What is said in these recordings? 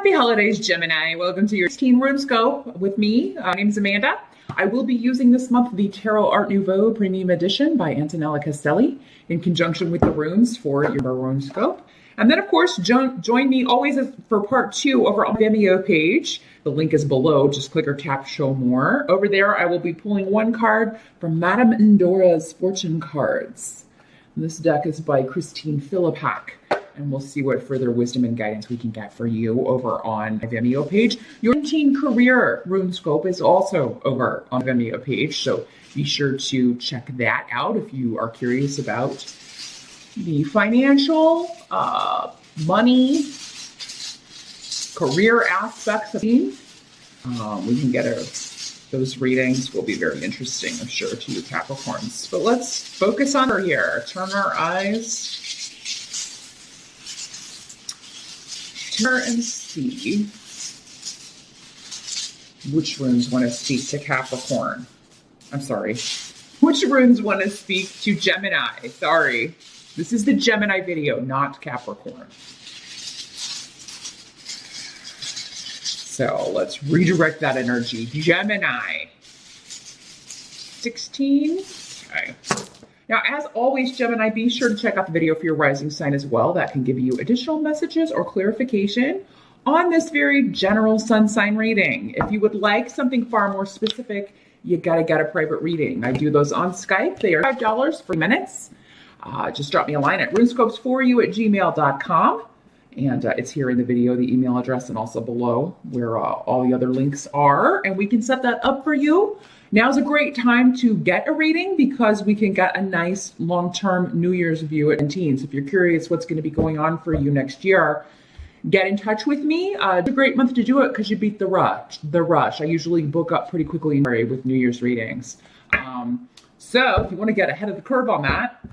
Happy holidays, Gemini. Welcome to your 16 Rune Scope with me. My name's Amanda. I will be using this month the Tarot Art Nouveau Premium Edition by Antonella Castelli in conjunction with the runes for your Rune Scope. And then, of course, join me always for part 2 over on the Vimeo page. The link is below. Just click or tap show more. Over there, I will be pulling one card from Madame Endora's Fortune Cards. And this deck is by Christine Philippak. And we'll see what further wisdom and guidance we can get for you over on my Vimeo page. Your teen career rune scope is also over on the Vimeo page, so be sure to check that out if you are curious about the financial, money, career aspects of teen. We can get those readings will be very interesting, I'm sure, to you Capricorns. But let's focus on her here. Turn our eyes and see which runes want to speak to Capricorn. I'm sorry. Which runes want to speak to Gemini? Sorry. This is the Gemini video, not Capricorn. So let's redirect that energy. Gemini. 16. Okay. Now, as always, Gemini, be sure to check out the video for your rising sign as well. That can give you additional messages or clarification on this very general sun sign reading. If you would like something far more specific, you gotta get a private reading. I do those on Skype. They are $5 for minutes. Just drop me a line at runescopes4you@gmail.com. And it's here in the video, the email address, and also below where all the other links are. And we can set that up for you. Now's a great time to get a reading because we can get a nice long-term New Year's view at teens. If you're curious what's going to be going on for you next year, get in touch with me. It's a great month to do it because you beat the rush. I usually book up pretty quickly with New Year's readings. So if you want to get ahead of the curve on that,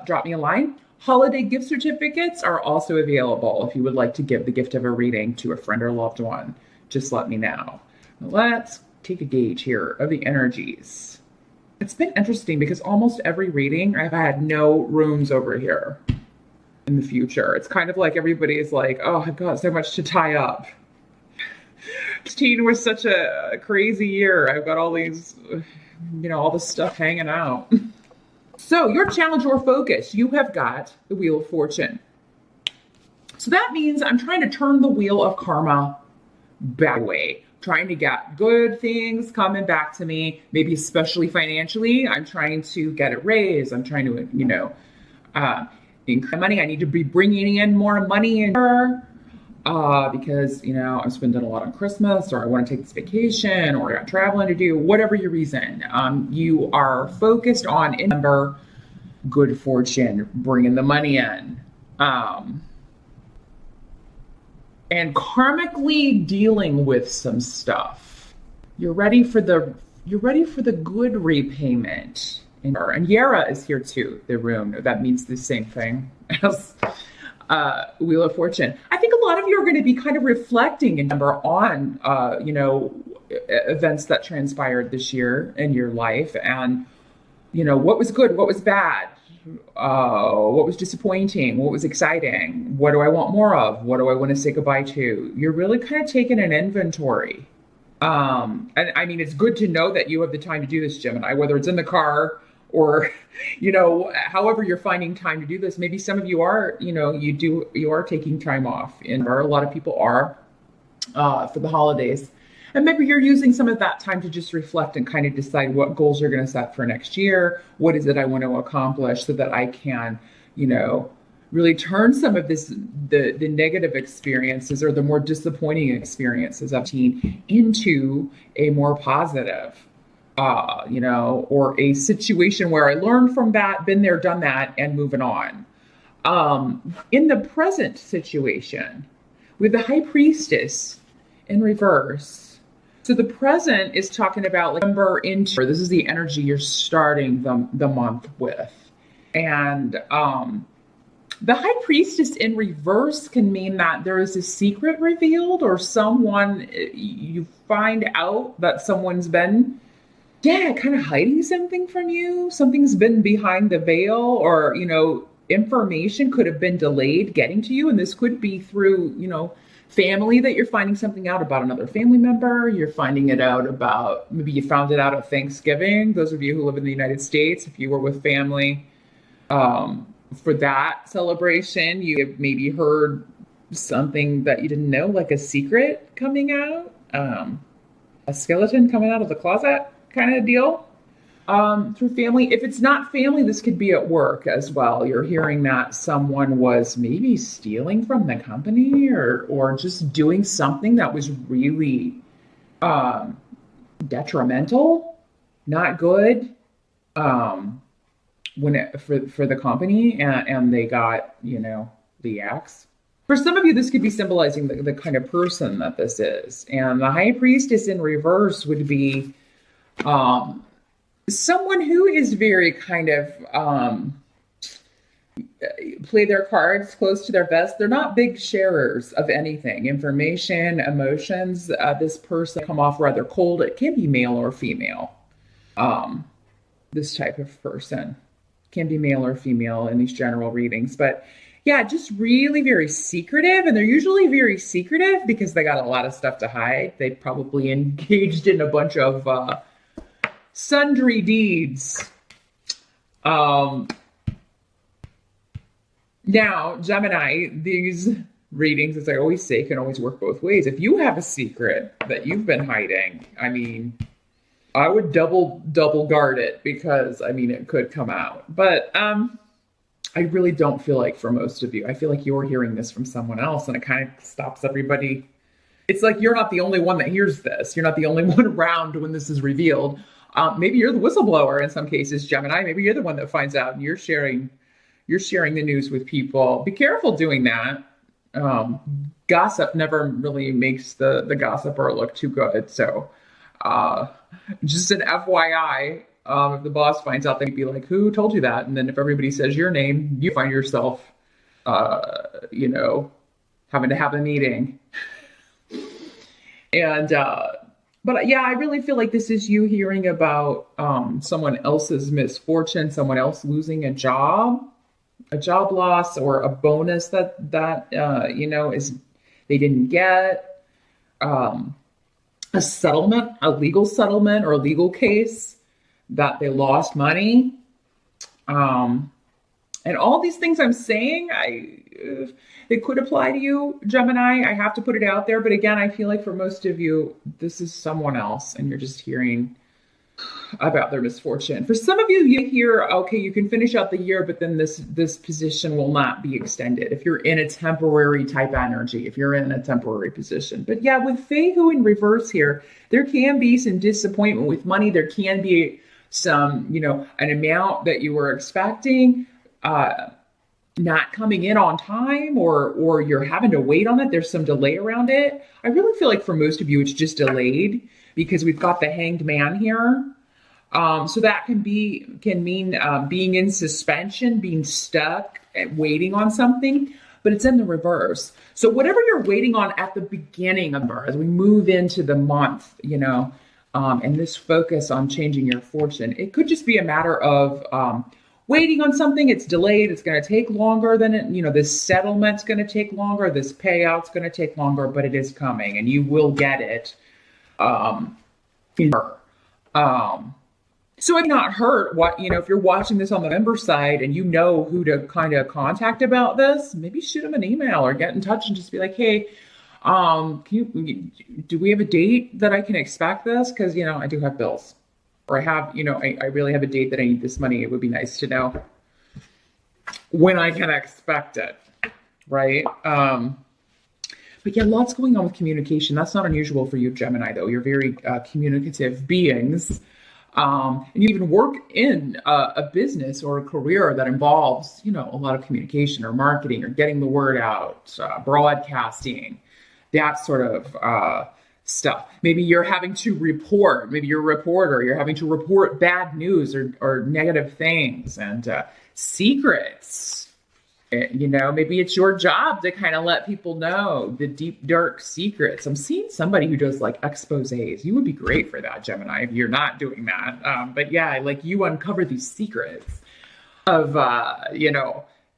drop me a line. Holiday gift certificates are also available if you would like to give the gift of a reading to a friend or loved one. Just let me know. Let's take a gauge here of the energies. It's been interesting because almost every reading I've had no runes over here in the future. It's kind of like everybody is like, oh, I've got so much to tie up. 16 was such a crazy year. I've got all these, all this stuff hanging out. So your challenge or focus, you have got the Wheel of Fortune. So that means I'm trying to turn the wheel of karma back away. Trying to get good things coming back to me, maybe especially financially. I'm trying to get a raise. I'm trying to, increase money. I need to be bringing in more money in here because, I'm spending a lot on Christmas, or I want to take this vacation, or I got traveling to do, whatever your reason. You are focused on, remember, good fortune, bringing the money in. And karmically dealing with some stuff. You're ready for the good repayment. And Yara is here too, the rune. That means the same thing as Wheel of Fortune. I think a lot of you are going to be kind of reflecting on events that transpired this year in your life, and what was good, what was bad. What was disappointing? What was exciting? What do I want more of? What do I want to say goodbye to? You're really kind of taking an inventory. And I mean, it's good to know that you have the time to do this, Gemini, whether it's in the car or, however you're finding time to do this. Maybe some of you are, you are taking time off, and a lot of people are for the holidays. And maybe you're using some of that time to just reflect and kind of decide what goals you're going to set for next year. What is it I want to accomplish so that I can, really turn some of the negative experiences or the more disappointing experiences of teen into a more positive, or a situation where I learned from that, been there, done that, and moving on. In the present situation, with the High Priestess in reverse, so the present is talking about November into, this is the energy you're starting the month with. And the High Priestess in reverse can mean that there is a secret revealed, or you find out that someone's been, kind of hiding something from you. Something's been behind the veil, or, information could have been delayed getting to you. And this could be through, family that you're finding something out about another family member. You're finding it out about, maybe you found it out at Thanksgiving. Those of you who live in the United States, if you were with family for that celebration, you have maybe heard something that you didn't know, like a secret coming out, a skeleton coming out of the closet kind of deal. Through family. If it's not family, this could be at work as well. You're hearing that someone was maybe stealing from the company or just doing something that was really detrimental, not good for the company, and they got, the axe. For some of you, this could be symbolizing the kind of person that this is. And the High Priestess in reverse would be someone who is very kind of play their cards close to their vest. They're not big sharers of anything, information, emotions. This person come off rather cold. It can be male or female. This type of person can be male or female in these general readings. But yeah, just really very secretive. And they're usually very secretive because they got a lot of stuff to hide. They probably engaged in a bunch of sundry deeds. Now, Gemini, these readings, as I always say, can always work both ways. If you have a secret that you've been hiding, I mean, I would double guard it because, I mean, it could come out. But I really don't feel like for most of you, I feel like you're hearing this from someone else, and it kind of stops everybody. It's like you're not the only one that hears this. You're not the only one around when this is revealed. Maybe you're the whistleblower in some cases, Gemini. Maybe you're the one that finds out and you're sharing the news with people. Be careful doing that. Gossip never really makes the gossiper look too good. So just an FYI, if the boss finds out, they'd be like, who told you that? And then if everybody says your name, you find yourself, having to have a meeting. And, but yeah, I really feel like this is you hearing about someone else's misfortune, someone else losing a job loss, or a bonus that is they didn't get, a settlement, a legal settlement or a legal case that they lost money. And all these things I'm saying, it could apply to you, Gemini. I have to put it out there. But again, I feel like for most of you, this is someone else and you're just hearing about their misfortune. For some of you, you hear, okay, you can finish out the year, but then this position will not be extended. If you're in a temporary type energy, if you're in a temporary position. But yeah, with Fehu in reverse here, there can be some disappointment with money. There can be some, an amount that you were expecting, not coming in on time, or you're having to wait on it. There's some delay around it. I really feel like for most of you, it's just delayed because we've got the Hanged Man here. So that can mean being in suspension, being stuck, and waiting on something, but it's in the reverse. So whatever you're waiting on at the beginning of as we move into the month, and this focus on changing your fortune, it could just be a matter of waiting on something. It's delayed. It's going to take longer than it, this settlement's going to take longer. This payout's going to take longer, but it is coming and you will get it. So it not hurt if you're watching this on the member side and you know who to kind of contact about this, maybe shoot them an email or get in touch and just be like, hey, do we have a date that I can expect this? Cause I do have bills, or I have, I really have a date that I need this money. It would be nice to know when I can expect it. Right. But yeah, lots going on with communication. That's not unusual for you, Gemini, though. You're very communicative beings. And you even work in a business or a career that involves, a lot of communication or marketing or getting the word out, broadcasting, that sort of stuff. Maybe you're having to report. Maybe you're a reporter. You're having to report bad news or negative things and secrets. Maybe it's your job to kind of let people know the deep, dark secrets. I'm seeing somebody who does like exposés. You would be great for that, Gemini, if you're not doing that. But yeah, like you uncover these secrets of,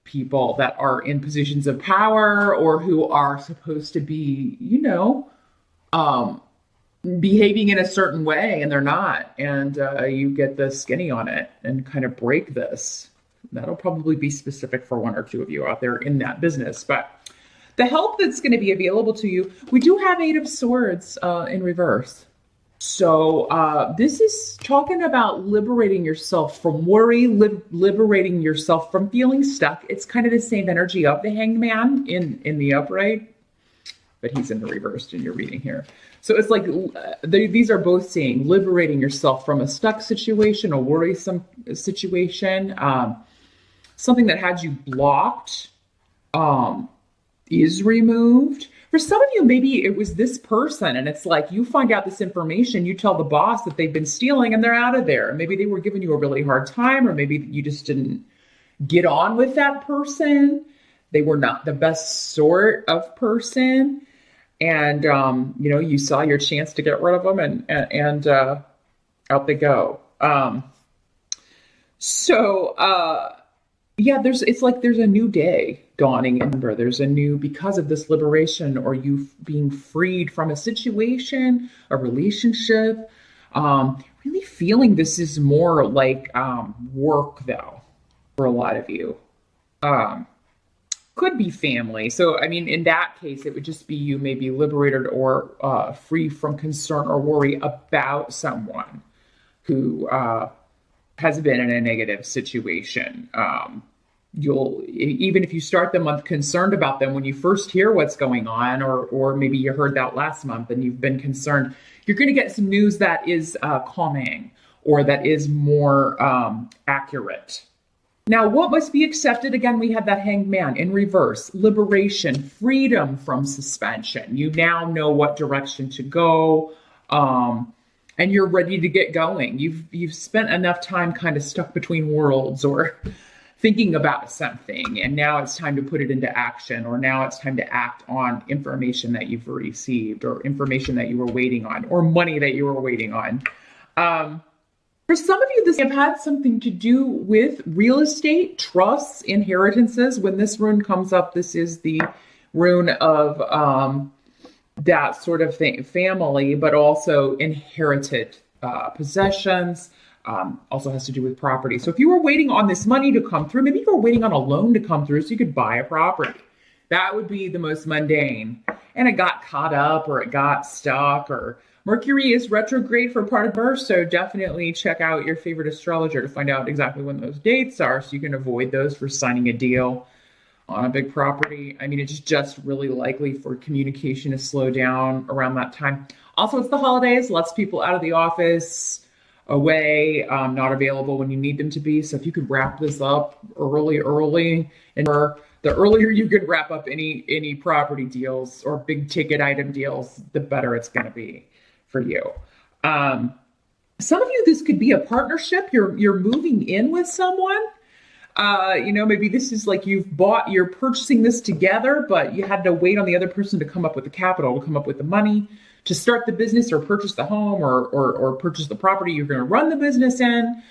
people that are in positions of power or who are supposed to be, um, behaving in a certain way and they're not. And you get the skinny on it and kind of break this. That'll probably be specific for one or two of you out there in that business. But the help that's going to be available to you, we do have Eight of Swords in reverse. So this is talking about liberating yourself from worry, liberating yourself from feeling stuck. It's kind of the same energy of the Hanged Man in the upright, but he's in the reversed in your reading here. So it's like these are both saying liberating yourself from a stuck situation, a worrisome situation, something that had you blocked is removed. For some of you, maybe it was this person and it's like you find out this information, you tell the boss that they've been stealing and they're out of there. Maybe they were giving you a really hard time, or maybe you just didn't get on with that person. They were not the best sort of person. And, you saw your chance to get rid of them and out they go. It's like there's a new day dawning in Ember. There's a new, because of this liberation or you being freed from a situation, a relationship, really feeling this is more like work though, for a lot of you. Could be family. So, I mean, in that case, it would just be you maybe liberated or free from concern or worry about someone who has been in a negative situation. Even if you start the month concerned about them, when you first hear what's going on, or maybe you heard that last month and you've been concerned, you're going to get some news that is calming or that is more accurate. Now, what must be accepted? Again, we have that Hanged Man in reverse, liberation, freedom from suspension. You now know what direction to go, and you're ready to get going. You've spent enough time kind of stuck between worlds or thinking about something, and now it's time to put it into action, or now it's time to act on information that you've received, or information that you were waiting on, or money that you were waiting on. For some of you, this have had something to do with real estate, trusts, inheritances. When this rune comes up, this is the rune of that sort of thing, family, but also inherited possessions. Also has to do with property. So if you were waiting on this money to come through, maybe you were waiting on a loan to come through so you could buy a property. That would be the most mundane. And it got caught up, or it got stuck, or Mercury is retrograde for part of birth, so definitely check out your favorite astrologer to find out exactly when those dates are so you can avoid those for signing a deal on a big property. I mean, it's just really likely for communication to slow down around that time. Also, it's the holidays, lots of people out of the office, away, not available when you need them to be. So if you could wrap this up early, and the earlier you could wrap up any property deals or big ticket item deals, the better it's going to be for you. Some of you, this could be a partnership. You're moving in with someone. Maybe this is like you're purchasing this together, but you had to wait on the other person to come up with the capital, to come up with the money to start the business or purchase the home or purchase the property you're going to run the business in,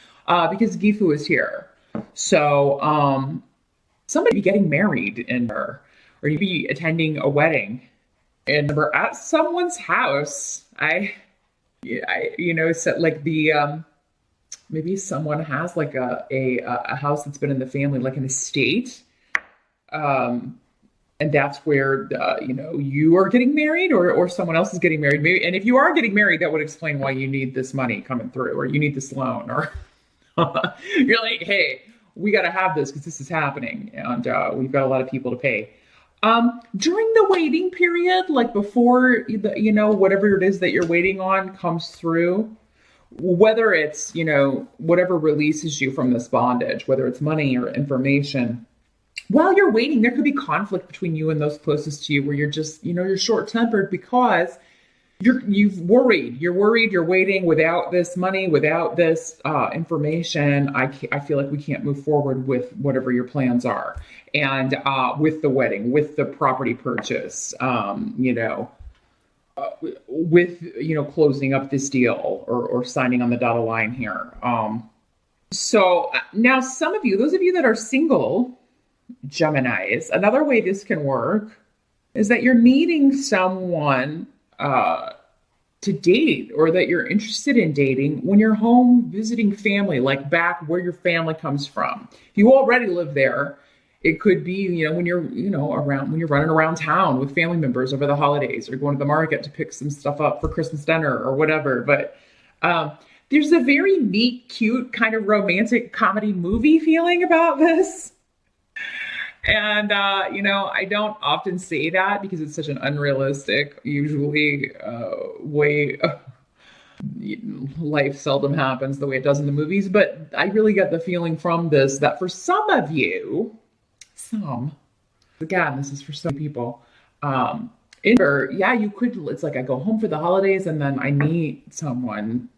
because Gifu is here. So somebody be getting married or you'd be attending a wedding and we're at someone's house. So like maybe someone has like a house that's been in the family, like an estate. And that's where, you are getting married or someone else is getting married. Maybe, and if you are getting married, that would explain why you need this money coming through, or you need this loan, or you're like, hey, we got to have this because this is happening. And we've got a lot of people to pay. During the waiting period, like before, whatever it is that you're waiting on comes through, whether it's, whatever releases you from this bondage, whether it's money or information, while you're waiting, there could be conflict between you and those closest to you where you're just, you're short-tempered because you're worried, you're waiting without this money, without this information. I feel like we can't move forward with whatever your plans are. And with the wedding, with the property purchase, with, closing up this deal or signing on the dotted line here. So now some of you, those of you that are single, Geminis, another way this can work is that you're meeting someone to date or that you're interested in dating when you're home visiting family, like back where your family comes from. If you already live there, it could be, when you're, when you're running around town with family members over the holidays or going to the market to pick some stuff up for Christmas dinner or whatever. But there's a very neat, cute, kind of romantic comedy movie feeling about this. And, I don't often say that because it's such an unrealistic, usually, way life seldom happens the way it does in the movies. But I really get the feeling from this that for some of you, again, this is for some people, you could, it's like I go home for the holidays and then I meet someone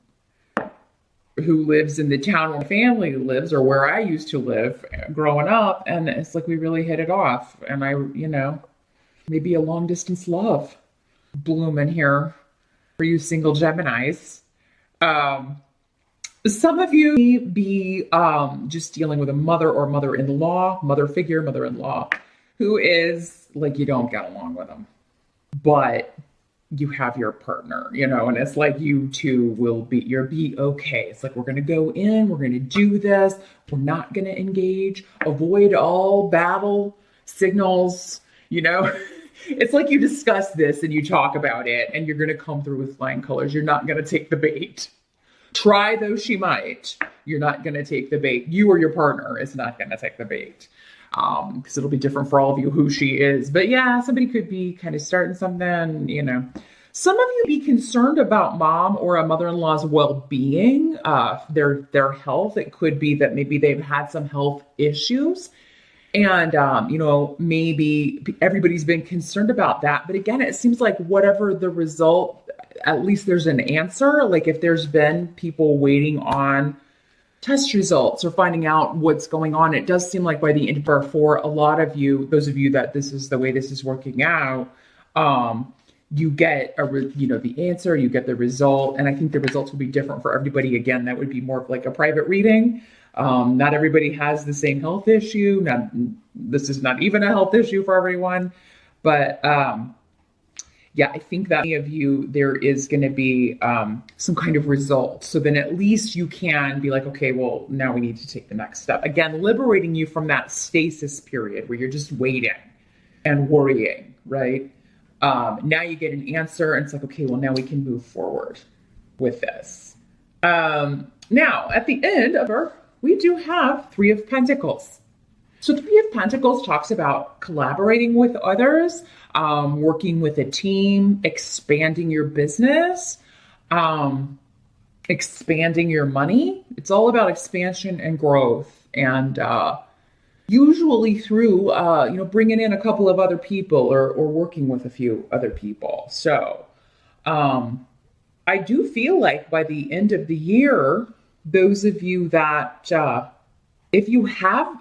who lives in the town where my family lives or where I used to live growing up. And it's like we really hit it off. And maybe a long distance love blooming here for you single Geminis. Some of you may be just dealing with a mother or mother-in-law, mother-in-law, who is like you don't get along with them. But you have your partner, and it's like you two will be okay. It's like, we're going to go in, we're going to do this. We're not going to engage, avoid all battle signals, It's like you discuss this and you talk about it and you're going to come through with flying colors. You're not going to take the bait. Try though she might. You're not going to take the bait. You or your partner is not going to take the bait. Because it'll be different for all of you who she is. But yeah, somebody could be kind of starting something, Some of you be concerned about mom or a mother-in-law's well-being, their health. It could be that maybe they've had some health issues. And, maybe everybody's been concerned about that. But again, it seems like whatever the result, at least there's an answer. Like if there's been people waiting on test results or finding out what's going on, it does seem like by the end for a lot of you, those of you that this is the way this is working out, you get the answer, you get the result. And I think the results will be different for everybody. Again, that would be more of like a private reading. Not everybody has the same health issue. This is not even a health issue for everyone, but, I think that many of you, there is going to be some kind of result. So then at least you can be like, okay, well, now we need to take the next step. Again, liberating you from that stasis period where you're just waiting and worrying, right? Now you get an answer and it's like, okay, well, now we can move forward with this. Now, at the end of we do have Three of Pentacles. So Three of Pentacles talks about collaborating with others, working with a team, expanding your business, expanding your money. It's all about expansion and growth, and usually through bringing in a couple of other people or working with a few other people. So I do feel like by the end of the year, those of you that if you have,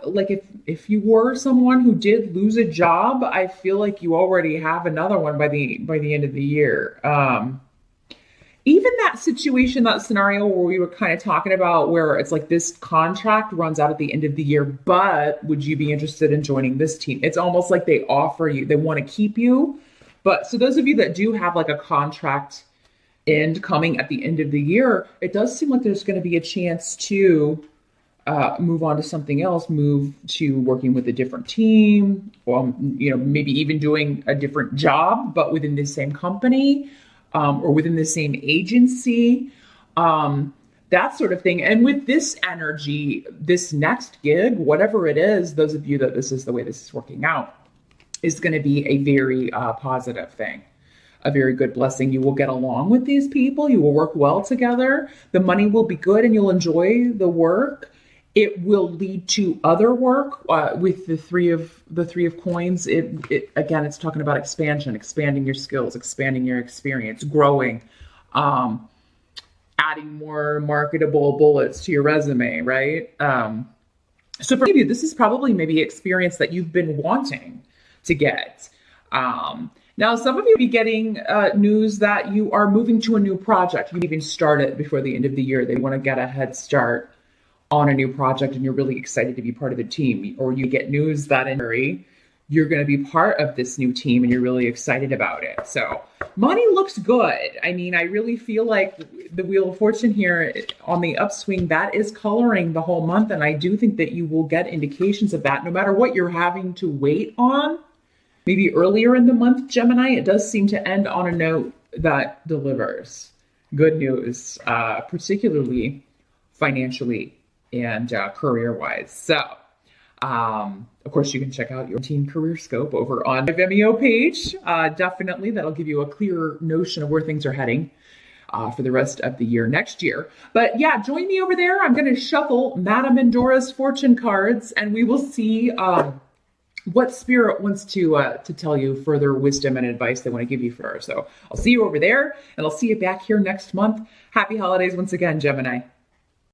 if you were someone who did lose a job, I feel like you already have another one by the end of the year. Even that situation, that scenario where we were kind of talking about where it's like this contract runs out at the end of the year, but would you be interested in joining this team? It's almost like they offer you, they want to keep you. But so those of you that do have like a contract end coming at the end of the year, it does seem like there's going to be a chance to move on to something else, move to working with a different team, or, maybe even doing a different job, but within the same company, or within the same agency, that sort of thing. And with this energy, this next gig, whatever it is, those of you that this is the way this is working out, is going to be a very positive thing. A very good blessing. You will get along with these people. You will work well together. The money will be good and you'll enjoy the work. It will lead to other work with the three of coins. It again, it's talking about expansion, expanding your skills, expanding your experience, growing, adding more marketable bullets to your resume, right? So for you, this is probably maybe experience that you've been wanting to get. Now, some of you will be getting news that you are moving to a new project. You can even start it before the end of the year. They want to get a head start on a new project and you're really excited to be part of the team, or you get news that in January you're going to be part of this new team and you're really excited about it. So money looks good. I mean, I really feel like the Wheel of Fortune here on the upswing, that is coloring the whole month. And I do think that you will get indications of that no matter what you're having to wait on. Maybe earlier in the month, Gemini, it does seem to end on a note that delivers good news, particularly financially and career-wise. So, of course, you can check out your Teen Career Scope over on the Vimeo page. Definitely, that'll give you a clearer notion of where things are heading for the rest of the year next year. But yeah, join me over there. I'm going to shuffle Madame Endora's fortune cards, and we will see what Spirit wants to tell you, further wisdom and advice they want to give you for her. So I'll see you over there, and I'll see you back here next month. Happy holidays once again, Gemini.